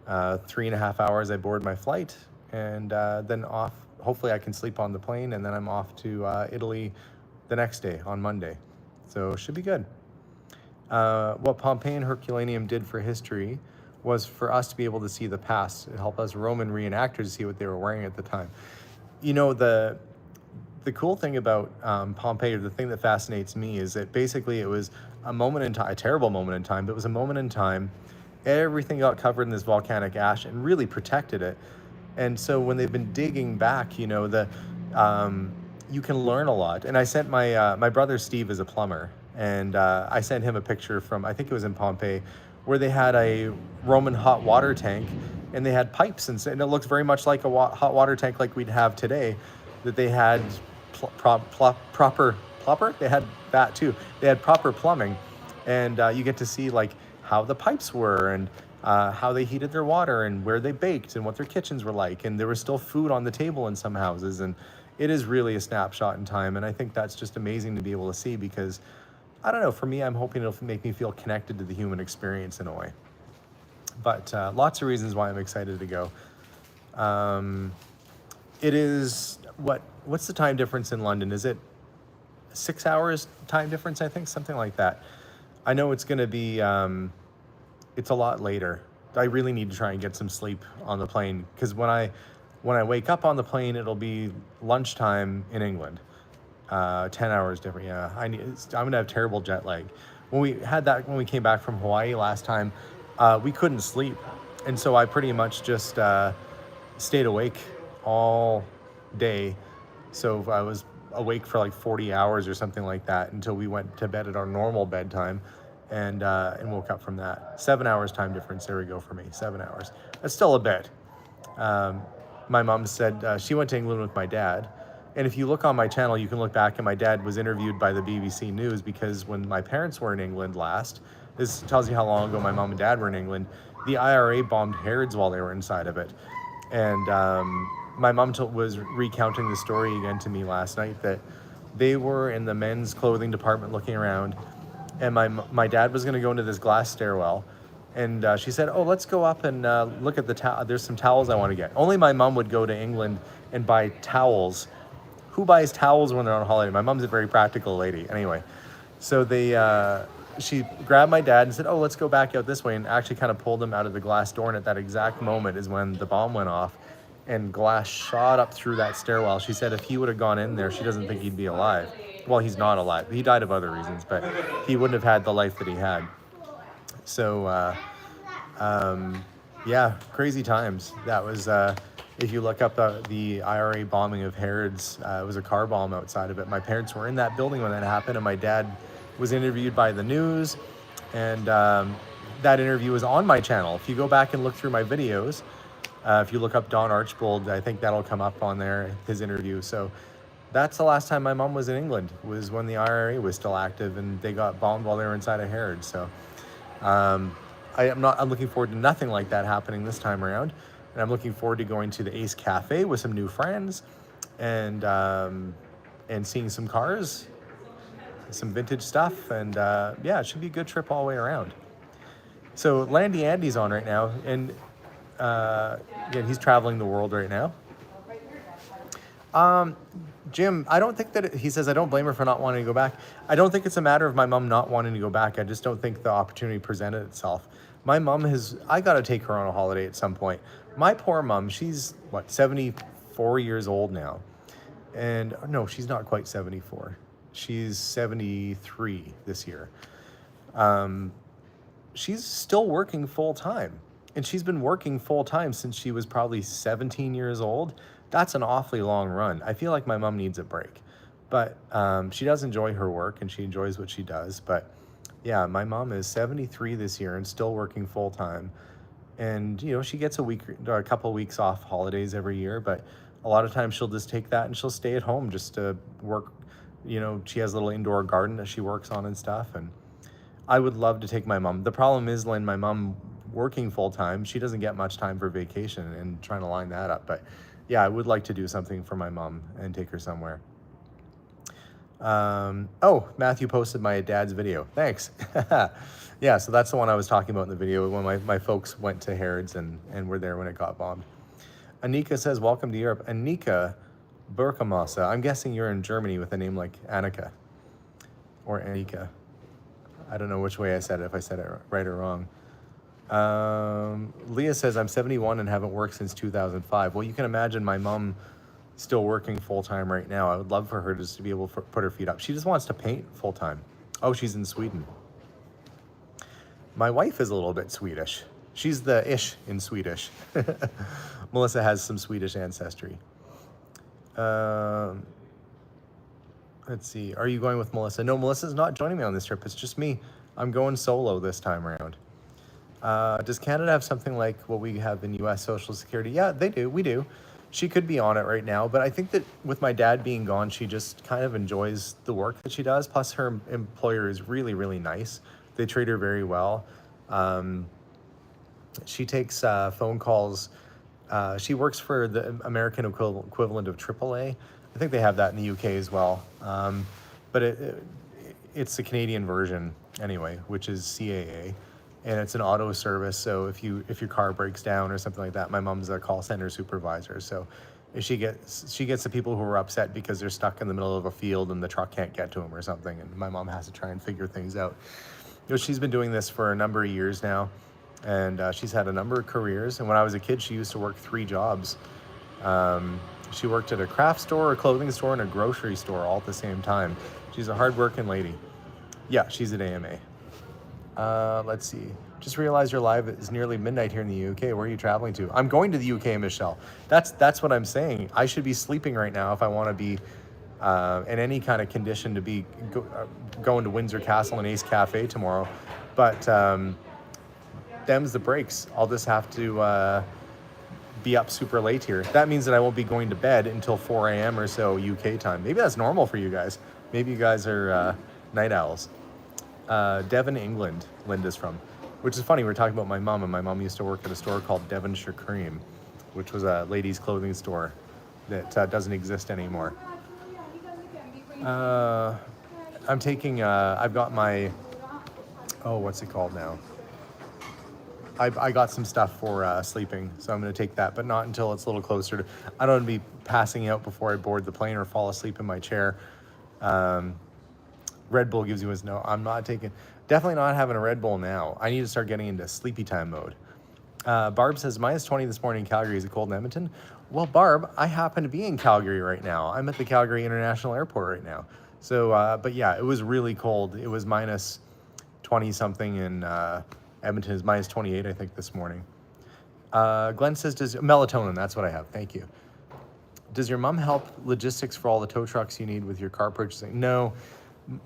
A: 3.5 hours I board my flight, and then off. Hopefully I can sleep on the plane, and then I'm off to Italy the next day on Monday. So it should be good. What Pompeii and Herculaneum did for history was for us to be able to see the past. It helped us Roman reenactors see what they were wearing at the time. You know, the cool thing about Pompeii, or the thing that fascinates me, is that basically it was a moment in time, a terrible moment in time, but it was a moment in time. Everything got covered in this volcanic ash and really protected it. And so when they've been digging back, you know, you can learn a lot. And I sent my brother Steve is a plumber, and I sent him a picture from, I think it was in Pompeii, where they had a Roman hot water tank, and they had pipes, and it looks very much like a hot water tank like we'd have today, that they had proper, they had that too. They had proper plumbing, and you get to see like how the pipes were, and how they heated their water, and where they baked, and what their kitchens were like. And there was still food on the table in some houses, and it is really a snapshot in time. And I think that's just amazing to be able to see, because I don't know, for me, I'm hoping it'll make me feel connected to the human experience in a way. But lots of reasons why I'm excited to go. It is, what's the time difference in London? Is it 6 hours time difference, I think, something like that. I know it's going to be, it's a lot later. I really need to try and get some sleep on the plane, because when I wake up on the plane, it'll be lunchtime in England. 10 hours different. Yeah, I'm gonna have terrible jet lag. When we came back from Hawaii last time, we couldn't sleep, and so I pretty much just stayed awake all day. So I was awake for like 40 hours or something like that until we went to bed at our normal bedtime, and woke up from that. 7 hours time difference. There we go for me. 7 hours. That's still a bit. My mom said she went to England with my dad. And if you look on my channel, you can look back, and my dad was interviewed by the BBC News, because when my parents were in England last, this tells you how long ago my mom and dad were in England, the IRA bombed Harrods while they were inside of it. And my mom was recounting the story again to me last night, that they were in the men's clothing department looking around, and my dad was going to go into this glass stairwell, and she said, oh, let's go up and look at there's some towels I want to get. Only my mom would go to England and buy towels. Who buys towels when they're on holiday? My mom's a very practical lady. Anyway, so she grabbed my dad and said, oh, let's go back out this way, and actually kind of pulled him out of the glass door. And at that exact moment is when the bomb went off, and glass shot up through that stairwell. She said if he would have gone in there, she doesn't think he'd be alive. Well, he's not alive. He died of other reasons, but he wouldn't have had the life that he had. So Yeah, crazy times. That was, if you look up the IRA bombing of Harrods, it was a car bomb outside of it. My parents were in that building when that happened, and my dad was interviewed by the news, and that interview was on my channel. If you go back and look through my videos, if you look up Don Archbold, I think that'll come up on there, his interview. So that's the last time my mom was in England, was when the IRA was still active, and they got bombed while they were inside of Harrods. So I'm looking forward to nothing like that happening this time around. And I'm looking forward to going to the Ace Cafe with some new friends and seeing some cars, some vintage stuff. And yeah, it should be a good trip all the way around. So Landy Andy's on right now. And yeah, he's traveling the world right now. Jim, I don't think that he says, I don't blame her for not wanting to go back. I don't think it's a matter of my mom not wanting to go back. I just don't think the opportunity presented itself. My mom I got to take her on a holiday at some point. My poor mom, she's 74 years old now. And no, she's not quite 74. She's 73 this year. She's still working full time. And she's been working full time since she was probably 17 years old. That's an awfully long run. I feel like my mom needs a break. But she does enjoy her work and she enjoys what she does. But yeah, my mom is 73 this year and still working full time. And, you know, she gets a couple weeks off holidays every year. But a lot of times she'll just take that and she'll stay at home just to work. You know, she has a little indoor garden that she works on and stuff. And I would love to take my mom. The problem is, Lynn, my mom working full time, she doesn't get much time for vacation and trying to line that up. But yeah, I would like to do something for my mom and take her somewhere. Oh, Matthew posted my dad's video. Thanks. Yeah, so that's the one I was talking about in the video when my folks went to Harrods and were there when it got bombed. Anika says, welcome to Europe. Anika Burkamasa. I'm guessing you're in Germany with a name like Annika or Anika. I don't know which way I said it, if I said it right or wrong. Leah says, I'm 71 and haven't worked since 2005. Well, you can imagine my mom still working full-time right now. I would love for her just to be able to put her feet up. She just wants to paint full-time. Oh, she's in Sweden. My wife is a little bit Swedish. She's the ish in Swedish. Melissa has some Swedish ancestry. Let's see. Are you going with Melissa? No, Melissa's not joining me on this trip. It's just me. I'm going solo this time around. Does Canada have something like what we have in U.S. Social Security? Yeah, they do. We do. She could be on it right now, but I think that with my dad being gone, she just kind of enjoys the work that she does. Plus, her employer is really, really nice. They treat her very well. She takes phone calls. She works for the American equivalent of AAA. I think they have that in the UK as well. But it's the Canadian version anyway, which is CAA. And it's an auto service, so if your car breaks down or something like that, my mom's a call center supervisor. So if she gets the people who are upset because they're stuck in the middle of a field and the truck can't get to them or something, and my mom has to try and figure things out. You know, she's been doing this for a number of years now, and she's had a number of careers. And when I was a kid, she used to work 3 jobs. She worked at a craft store, a clothing store, and a grocery store all at the same time. She's a hardworking lady. Yeah, she's at AMA. Let's see. Just realized you're live. It's nearly midnight here in the UK. Where are you traveling to? I'm going to the UK, Michelle. That's what I'm saying. I should be sleeping right now if I want to be in any kind of condition to be going to Windsor Castle and Ace Cafe tomorrow. But them's the breaks. I'll just have to be up super late here. That means that I won't be going to bed until 4 a.m. or so UK time. Maybe that's normal for you guys. Maybe you guys are night owls. Devon, England, Linda's from, which is funny. We're talking about my mom, and my mom used to work at a store called Devonshire Cream, which was a ladies' clothing store that doesn't exist anymore. I'm taking, I've got my, what's it called now? I got some stuff for sleeping, so I'm going to take that, but not until it's a little closer to, I don't want to be passing out before I board the plane or fall asleep in my chair. Red Bull gives you his no. I'm not taking, definitely not having a Red Bull now. I need to start getting into sleepy time mode. Barb says, -20 this morning in Calgary. Is it cold in Edmonton? Well, Barb, I happen to be in Calgary right now. I'm at the Calgary International Airport right now. So, but yeah, it was really cold. It was -20 something in Edmonton. Is -28, I think, this morning. Glenn says, does melatonin, that's what I have. Thank you. Does your mom help logistics for all the tow trucks you need with your car purchasing? No,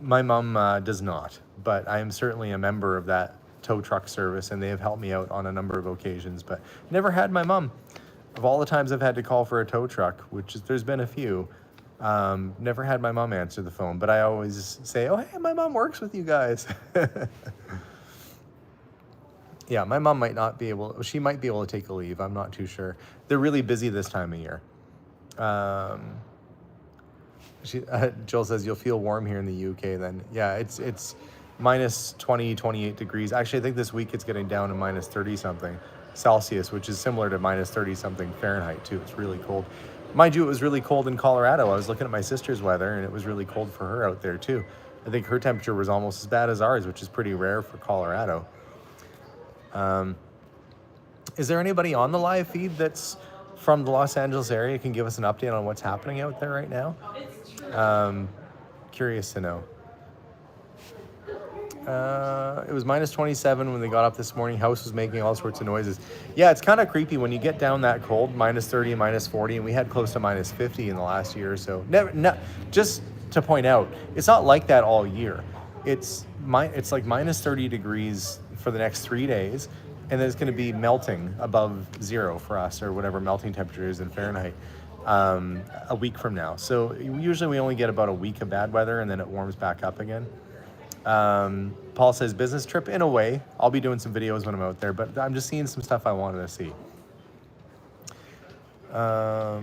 A: my mom does not, but I am certainly a member of that tow truck service, and they have helped me out on a number of occasions, but never had my mom. Of all the times I've had to call for a tow truck, which there's been a few, never had my mom answer the phone, but I always say, oh, hey, my mom works with you guys. Yeah, my mom might not be able, she might be able to take a leave. I'm not too sure. They're really busy this time of year. Jill says, you'll feel warm here in the UK then. Yeah, it's minus 20, 28 degrees. Actually, I think this week it's getting down to minus 30 something Celsius, which is similar to minus 30 something Fahrenheit too. It's really cold. Mind you, it was really cold in Colorado. I was looking at my sister's weather and it was really cold for her out there too. I think her temperature was almost as bad as ours, which is pretty rare for Colorado. Is there anybody on the live feed that's from the Los Angeles area can give us an update on what's happening out there right now? Curious to know. It was minus 27 when they got up this morning. House was making all sorts of noises. Yeah, it's kind of creepy when you get down that cold, minus 30, minus 40, and we had close to minus 50 in the last year or so. Just to point out, it's not like that all year. It's like minus 30 degrees for the next 3 days, and then it's going to be melting above zero for us, or whatever melting temperature is in Fahrenheit, a week from now. So usually we only get about a week of bad weather, and then it warms back up again. Paul says, business trip in a way. I'll be doing some videos when I'm out there, but I'm just seeing some stuff I wanted to see. I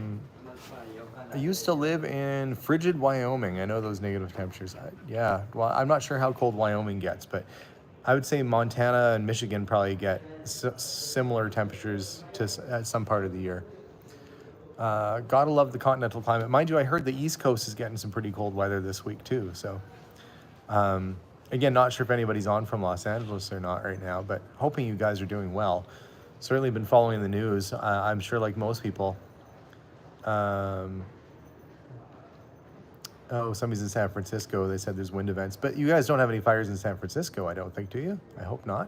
A: used to live in frigid Wyoming. I know those negative temperatures. Yeah, well, I'm not sure how cold Wyoming gets, but I would say Montana and Michigan probably get similar temperatures to some part of the year. Gotta love the continental climate. Mind you, I heard the East Coast is getting some pretty cold weather this week too. So, again, not sure if anybody's on from Los Angeles or not right now, but hoping you guys are doing well. Certainly been following the news. I'm sure like most people. Oh, somebody's in San Francisco. They said there's wind events. But you guys don't have any fires in San Francisco, I don't think, do you? I hope not.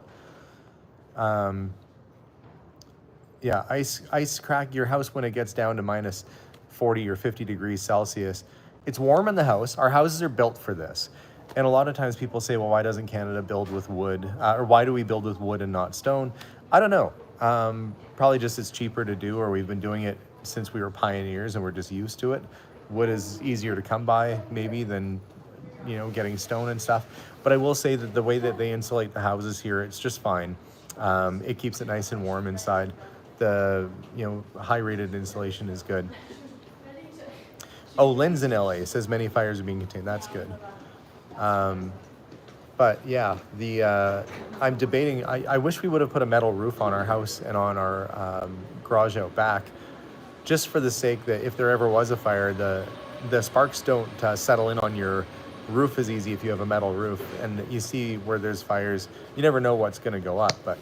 A: Yeah, ice crack your house when it gets down to minus 40 or 50 degrees Celsius. It's warm in the house. Our houses are built for this. And a lot of times people say, well, why doesn't Canada build with wood? Or why do we build with wood and not stone? I don't know. Probably just it's cheaper to do, or we've been doing it since we were pioneers and we're just used to it. Wood is easier to come by maybe than, getting stone and stuff. But I will say that the way that they insulate the houses here, it's just fine. It keeps it nice and warm inside. The, high rated insulation is good. Oh, Lynn's in LA. Says many fires are being contained. That's good. But yeah, I'm debating, I wish we would have put a metal roof on our house and on our garage out back, just for the sake that if there ever was a fire, the sparks don't settle in on your roof as easy if you have a metal roof. And you see where there's fires, you never know what's going to go up. But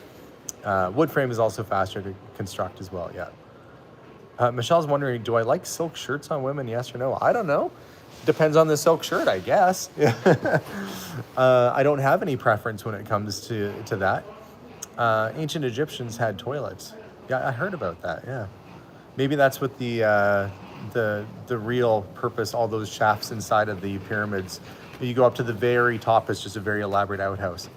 A: wood frame is also faster to construct as well, yeah. Michelle's wondering, do I like silk shirts on women, yes or no? I don't know. Depends on the silk shirt, I guess. I don't have any preference when it comes to that. Ancient Egyptians had toilets. Yeah, I heard about that, yeah. Maybe that's what the real purpose, all those shafts inside of the pyramids. You go up to the very top, it's just a very elaborate outhouse.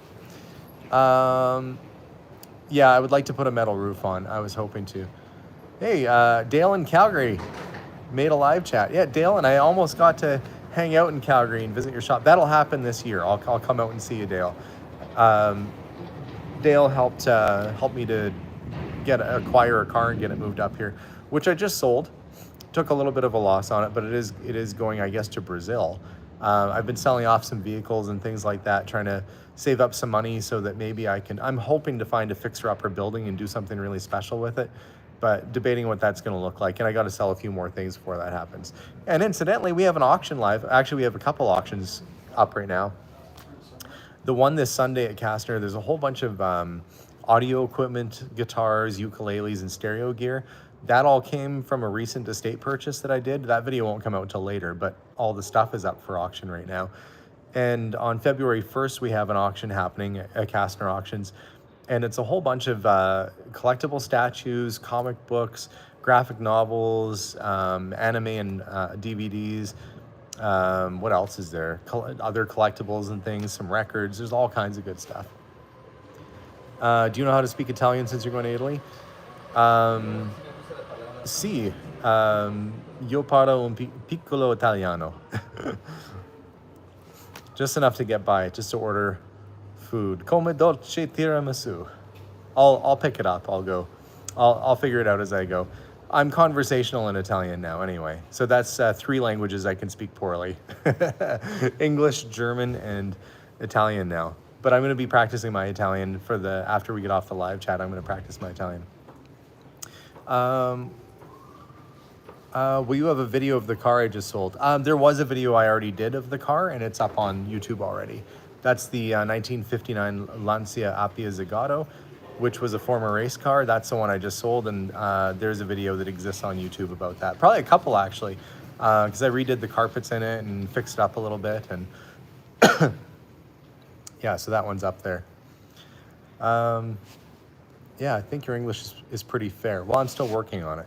A: Yeah, I would like to put a metal roof on. I was hoping to. Hey, Dale in Calgary made a live chat. Yeah, Dale and I almost got to hang out in Calgary and visit your shop. That'll happen this year. I'll come out and see you, Dale. Dale helped me to acquire a car and get it moved up here, which I just sold. Took a little bit of a loss on it, but it is going, I guess, to Brazil. I've been selling off some vehicles and things like that, trying to save up some money so that maybe I'm hoping to find a fixer-upper building and do something really special with it, but debating what that's going to look like. And I got to sell a few more things before that happens. And incidentally, we have an auction live. Actually, we have a couple auctions up right now. The one this Sunday at Kastner, there's a whole bunch of audio equipment, guitars, ukuleles, and stereo gear. That all came from a recent estate purchase that I did. That video won't come out until later, but all the stuff is up for auction right now. And on February 1st, we have an auction happening at Kastner Auctions. and it's a whole bunch of collectible statues, comic books, graphic novels, anime and DVDs. What else is there? Other collectibles and things, some records. There's all kinds of good stuff. Do you know how to speak Italian since you're going to Italy? Sì, io parlo un piccolo italiano. Just enough to get by, just to order food. Come dolce tiramisu. I'll pick it up. I'll figure it out as I go. I'm conversational in Italian now anyway. So that's 3 languages I can speak poorly. English, German, and Italian now. But I'm going to be practicing my Italian after we get off the live chat. I'm going to practice my Italian. Will you have a video of the car I just sold? There was a video I already did of the car, and it's up on YouTube already. That's the 1959 Lancia Appia Zagato, which was a former race car. That's the one I just sold, and there's a video that exists on YouTube about that. Probably a couple, actually, because I redid the carpets in it and fixed it up a little bit, and yeah, so that one's up there. Yeah, I think your English is pretty fair. Well, I'm still working on it.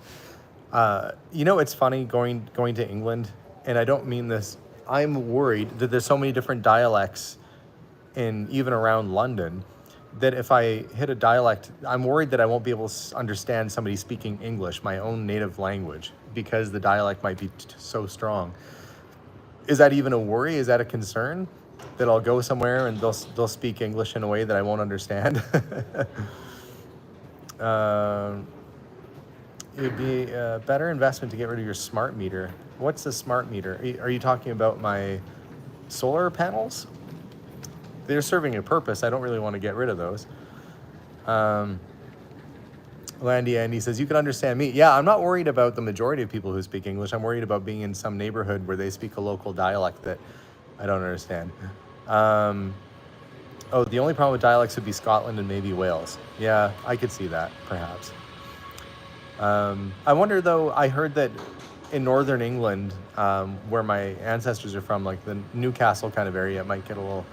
A: You know, it's funny going to England, and I don't mean this. I'm worried that there's so many different dialects even around London, that if I hit a dialect, I'm worried that I won't be able to understand somebody speaking English, my own native language, because the dialect might be so strong. Is that even a worry? Is that a concern? That I'll go somewhere and they'll speak English in a way that I won't understand? It would be a better investment to get rid of your smart meter. What's a smart meter? Are you talking about my solar panels? They're serving a purpose. I don't really want to get rid of those. Landy Andy says, you can understand me. Yeah, I'm not worried about the majority of people who speak English. I'm worried about being in some neighborhood where they speak a local dialect that I don't understand. Oh, the only problem with dialects would be Scotland and maybe Wales. Yeah, I could see that, perhaps. I wonder, though, I heard that in northern England, where my ancestors are from, like the Newcastle kind of area, it might get a little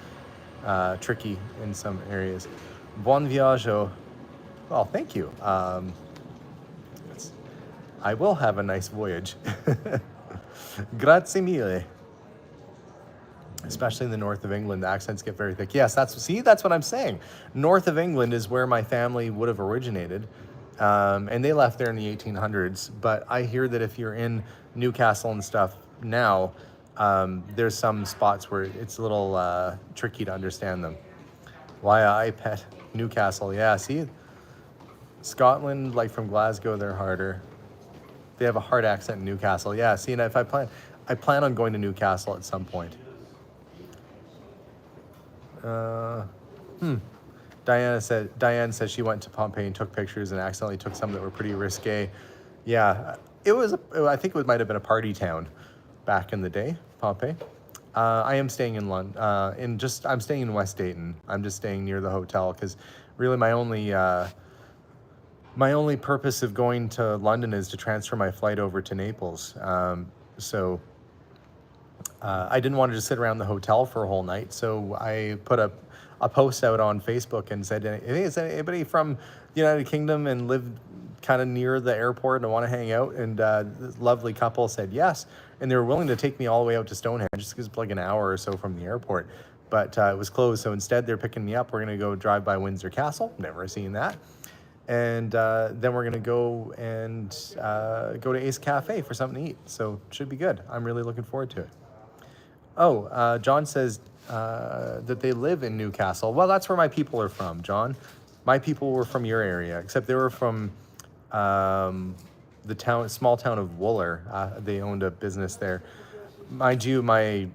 A: tricky in some areas. Buon viaggio. Well, thank you. I will have a nice voyage. Grazie mille. Especially in the north of England, the accents get very thick. Yes, that's what I'm saying. North of England is where my family would have originated. And they left there in the 1800s. But I hear that if you're in Newcastle and stuff now, there's some spots where it's a little tricky to understand them. Why I pet Newcastle. Yeah, see? Scotland, like from Glasgow, they're harder. They have a hard accent in Newcastle. Yeah, see, and if I plan on going to Newcastle at some point. Diane says she went to Pompeii and took pictures and accidentally took some that were pretty risque. Yeah, I think it might have been a party town back in the day, Pompeii. I am staying in London. I'm staying in West Dayton. I'm just staying near the hotel because really my only purpose of going to London is to transfer my flight over to Naples. So I didn't want to just sit around the hotel for a whole night, so I put a post out on Facebook and said, hey, is anybody from the United Kingdom and live kind of near the airport and want to hang out? And this lovely couple said yes, and they were willing to take me all the way out to Stonehenge, just because it's like an hour or so from the airport. But it was closed, so instead they're picking me up. We're going to go drive by Windsor Castle, never seen that. And then we're going to go and go to Ace Cafe for something to eat. So it should be good. I'm really looking forward to it. Oh, John says that they live in Newcastle. Well, that's where my people are from, John. My people were from your area, except they were from the small town of Wooler. They owned a business there. Mind you, my,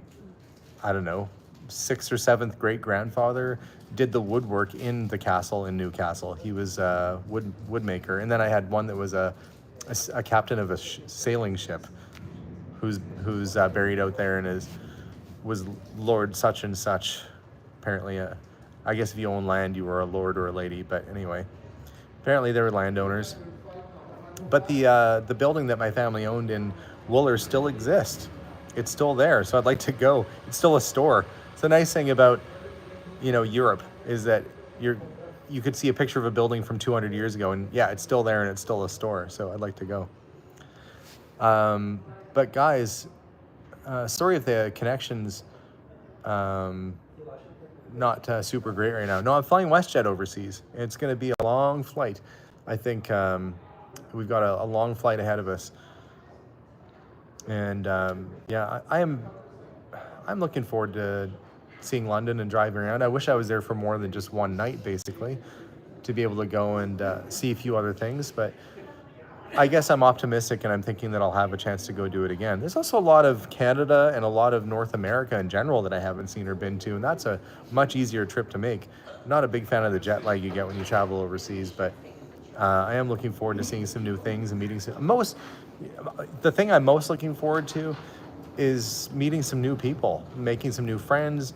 A: I don't know, 6th or 7th great-grandfather did the woodwork in the castle in Newcastle. He was a woodmaker. And then I had one that was a captain of a sailing ship who's buried out there and was Lord such and such. Apparently, I guess if you own land, you were a lord or a lady. But anyway, apparently they were landowners. But the building that my family owned in Wooler still exists. It's still there, so I'd like to go. It's still a store. It's the nice thing about, Europe is that you could see a picture of a building from 200 years ago, and yeah, it's still there and it's still a store. So I'd like to go. But guys, sorry if the connection's not super great right now. No, I'm flying WestJet overseas. It's going to be a long flight. I think we've got a long flight ahead of us. And yeah, I'm looking forward to seeing London and driving around. I wish I was there for more than just one night, basically, to be able to go and see a few other things. But I guess I'm optimistic, and I'm thinking that I'll have a chance to go do it again. There's also a lot of Canada and a lot of North America in general that I haven't seen or been to, and that's a much easier trip to make. I'm not a big fan of the jet lag you get when you travel overseas, but I am looking forward to seeing some new things and meeting the thing I'm most looking forward to is meeting some new people, making some new friends.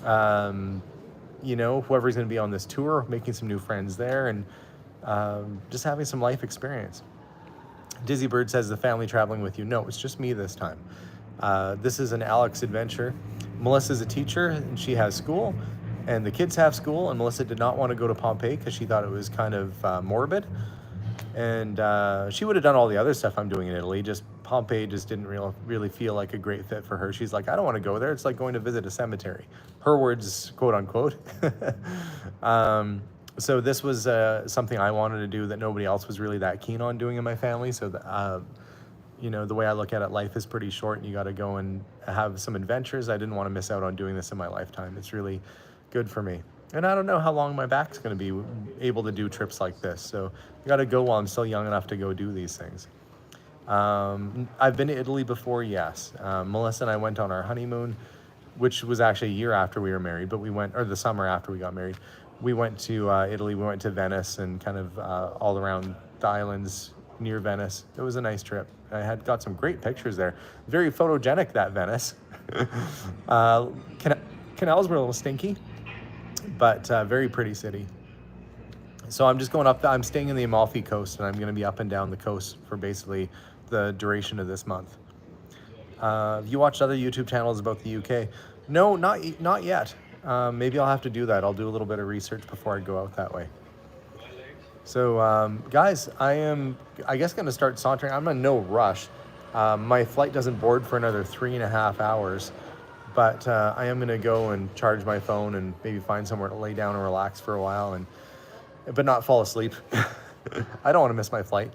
A: You know, whoever's going to be on this tour, making some new friends there, and just having some life experience. Dizzy Bird says the family traveling with you. No, it's just me this time. This is an Alex adventure. Melissa's a teacher and she has school, and the kids have school, and Melissa did not want to go to Pompeii because she thought it was kind of morbid. And she would have done all the other stuff I'm doing in Italy. Just Pompeii just didn't really feel like a great fit for her. She's like, I don't want to go there. It's like going to visit a cemetery. Her words, quote unquote. So this was something I wanted to do that nobody else was really that keen on doing in my family. So, you know, the way I look at it, life is pretty short and you got to go and have some adventures. I didn't want to miss out on doing this in my lifetime. It's really good for me. And I don't know how long my back's going to be able to do trips like this. So I got to go while I'm still young enough to go do these things. I've been to Italy before, yes. Melissa and I went on our honeymoon, which was actually a year after we were married, but we went, or the summer after we got married. We went to Italy, we went to Venice and kind of all around the islands near Venice. It was a nice trip. I had got some great pictures there. Very photogenic, that Venice. Canals were a little stinky, but very pretty city. So I'm just going up, I'm staying in the Amalfi Coast, and I'm going to be up and down the coast for basically the duration of this month. Have you watched other YouTube channels about the UK? No, not yet. Maybe I'll have to do that. I'll do a little bit of research before I go out that way. So, guys, I guess, going to start sauntering. I'm in no rush. My flight doesn't board for another 3.5 hours, but I am going to go and charge my phone and maybe find somewhere to lay down and relax for a while, but not fall asleep. I don't want to miss my flight.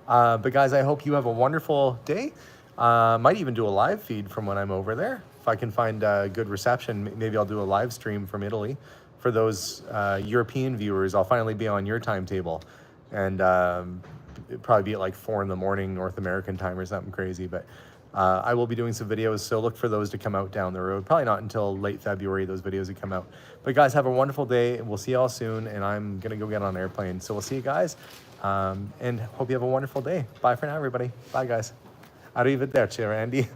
A: But guys, I hope you have a wonderful day. Might even do a live feed from when I'm over there. If I can find good reception, maybe I'll do a live stream from Italy. For those European viewers, I'll finally be on your timetable. And it'd probably be at like 4 a.m. North American time or something crazy. But I will be doing some videos, so look for those to come out down the road. Probably not until late February, those videos would come out. But guys, have a wonderful day. We'll see y'all soon, and I'm going to go get on an airplane. So we'll see you guys, and hope you have a wonderful day. Bye for now, everybody. Bye, guys. Arrivederci, Randy.